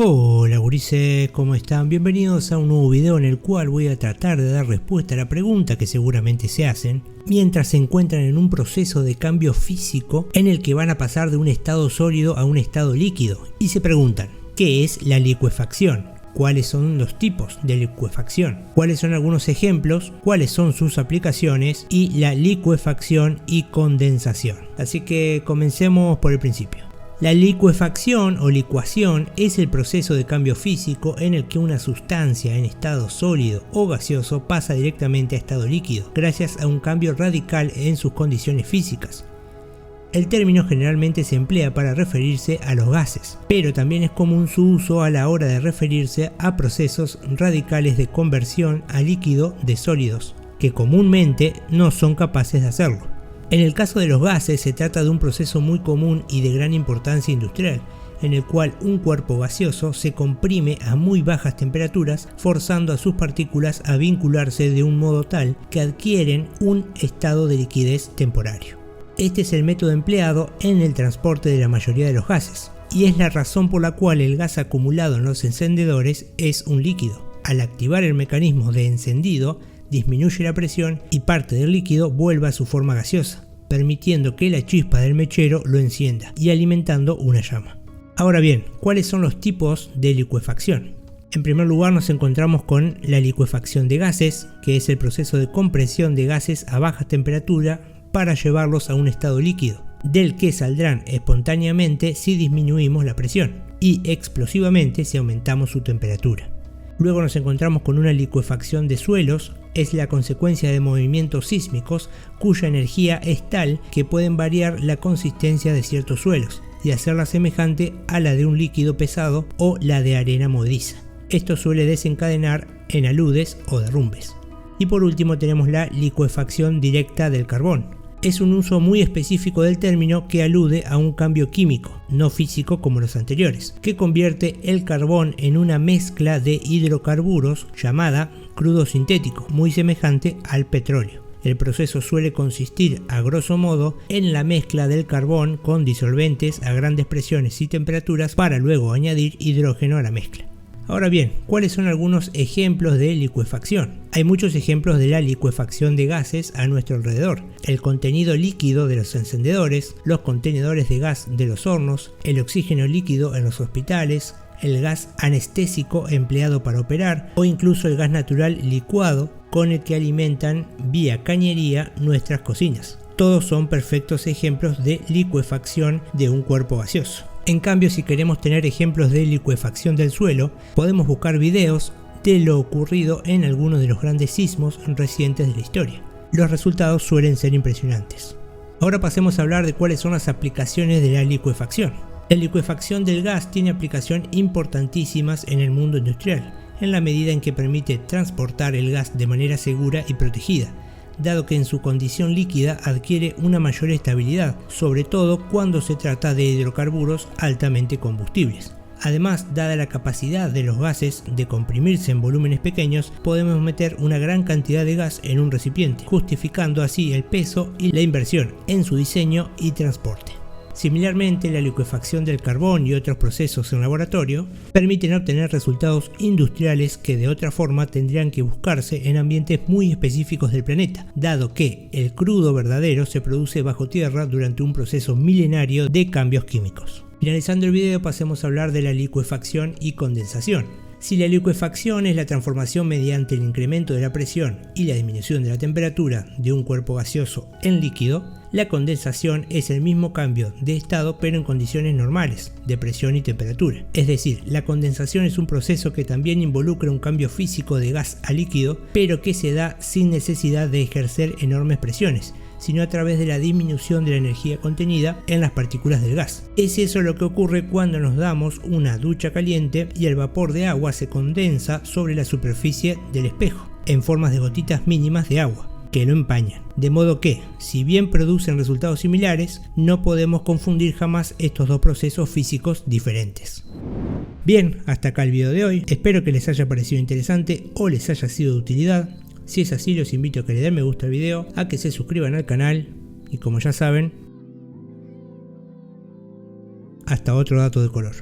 Hola gurises, ¿cómo están? Bienvenidos a un nuevo video en el cual voy a tratar de dar respuesta a la pregunta que seguramente se hacen mientras se encuentran en un proceso de cambio físico en el que van a pasar de un estado sólido a un estado líquido y se preguntan, ¿qué es la licuefacción? ¿Cuáles son los tipos de licuefacción? ¿Cuáles son algunos ejemplos? ¿Cuáles son sus aplicaciones? Y la licuefacción y condensación. Así que comencemos por el principio. La licuefacción o licuación es el proceso de cambio físico en el que una sustancia en estado sólido o gaseoso pasa directamente a estado líquido, gracias a un cambio radical en sus condiciones físicas. El término generalmente se emplea para referirse a los gases, pero también es común su uso a la hora de referirse a procesos radicales de conversión a líquido de sólidos, que comúnmente no son capaces de hacerlo. En el caso de los gases se trata de un proceso muy común y de gran importancia industrial, en el cual un cuerpo gaseoso se comprime a muy bajas temperaturas, forzando a sus partículas a vincularse de un modo tal que adquieren un estado de liquidez temporario. Este es el método empleado en el transporte de la mayoría de los gases, y es la razón por la cual el gas acumulado en los encendedores es un líquido. Al activar el mecanismo de encendido, disminuye la presión y parte del líquido vuelve a su forma gaseosa, permitiendo que la chispa del mechero lo encienda y alimentando una llama. Ahora bien, ¿cuáles son los tipos de licuefacción? En primer lugar nos encontramos con la licuefacción de gases, que es el proceso de compresión de gases a baja temperatura para llevarlos a un estado líquido, del que saldrán espontáneamente si disminuimos la presión y explosivamente si aumentamos su temperatura. Luego nos encontramos con una licuefacción de suelos, es la consecuencia de movimientos sísmicos cuya energía es tal que pueden variar la consistencia de ciertos suelos y hacerla semejante a la de un líquido pesado o la de arena movediza. Esto suele desencadenar en aludes o derrumbes. Y por último tenemos la licuefacción directa del carbón. Es un uso muy específico del término que alude a un cambio químico, no físico como los anteriores, que convierte el carbón en una mezcla de hidrocarburos llamada crudo sintético, muy semejante al petróleo. El proceso suele consistir, a grosso modo, en la mezcla del carbón con disolventes a grandes presiones y temperaturas para luego añadir hidrógeno a la mezcla. Ahora bien, ¿cuáles son algunos ejemplos de licuefacción? Hay muchos ejemplos de la licuefacción de gases a nuestro alrededor. El contenido líquido de los encendedores, los contenedores de gas de los hornos, el oxígeno líquido en los hospitales, el gas anestésico empleado para operar o incluso el gas natural licuado con el que alimentan vía cañería nuestras cocinas. Todos son perfectos ejemplos de licuefacción de un cuerpo gaseoso. En cambio, si queremos tener ejemplos de licuefacción del suelo, podemos buscar videos de lo ocurrido en algunos de los grandes sismos recientes de la historia. Los resultados suelen ser impresionantes. Ahora pasemos a hablar de cuáles son las aplicaciones de la licuefacción. La licuefacción del gas tiene aplicaciones importantísimas en el mundo industrial, en la medida en que permite transportar el gas de manera segura y protegida, dado que en su condición líquida adquiere una mayor estabilidad, sobre todo cuando se trata de hidrocarburos altamente combustibles. Además, dada la capacidad de los gases de comprimirse en volúmenes pequeños, podemos meter una gran cantidad de gas en un recipiente, justificando así el peso y la inversión en su diseño y transporte. Similarmente, la licuefacción del carbón y otros procesos en laboratorio permiten obtener resultados industriales que de otra forma tendrían que buscarse en ambientes muy específicos del planeta, dado que el crudo verdadero se produce bajo tierra durante un proceso milenario de cambios químicos. Finalizando el video, pasemos a hablar de la licuefacción y condensación. Si la licuefacción es la transformación mediante el incremento de la presión y la disminución de la temperatura de un cuerpo gaseoso en líquido, la condensación es el mismo cambio de estado pero en condiciones normales de presión y temperatura. Es decir, la condensación es un proceso que también involucra un cambio físico de gas a líquido, pero que se da sin necesidad de ejercer enormes presiones, sino a través de la disminución de la energía contenida en las partículas del gas. Es eso lo que ocurre cuando nos damos una ducha caliente y el vapor de agua se condensa sobre la superficie del espejo, en formas de gotitas mínimas de agua, que lo empañan. De modo que, si bien producen resultados similares, no podemos confundir jamás estos dos procesos físicos diferentes. Bien, hasta acá el video de hoy. Espero que les haya parecido interesante o les haya sido de utilidad. Si es así, los invito a que le den me gusta al video, a que se suscriban al canal y, como ya saben, hasta otro dato de color.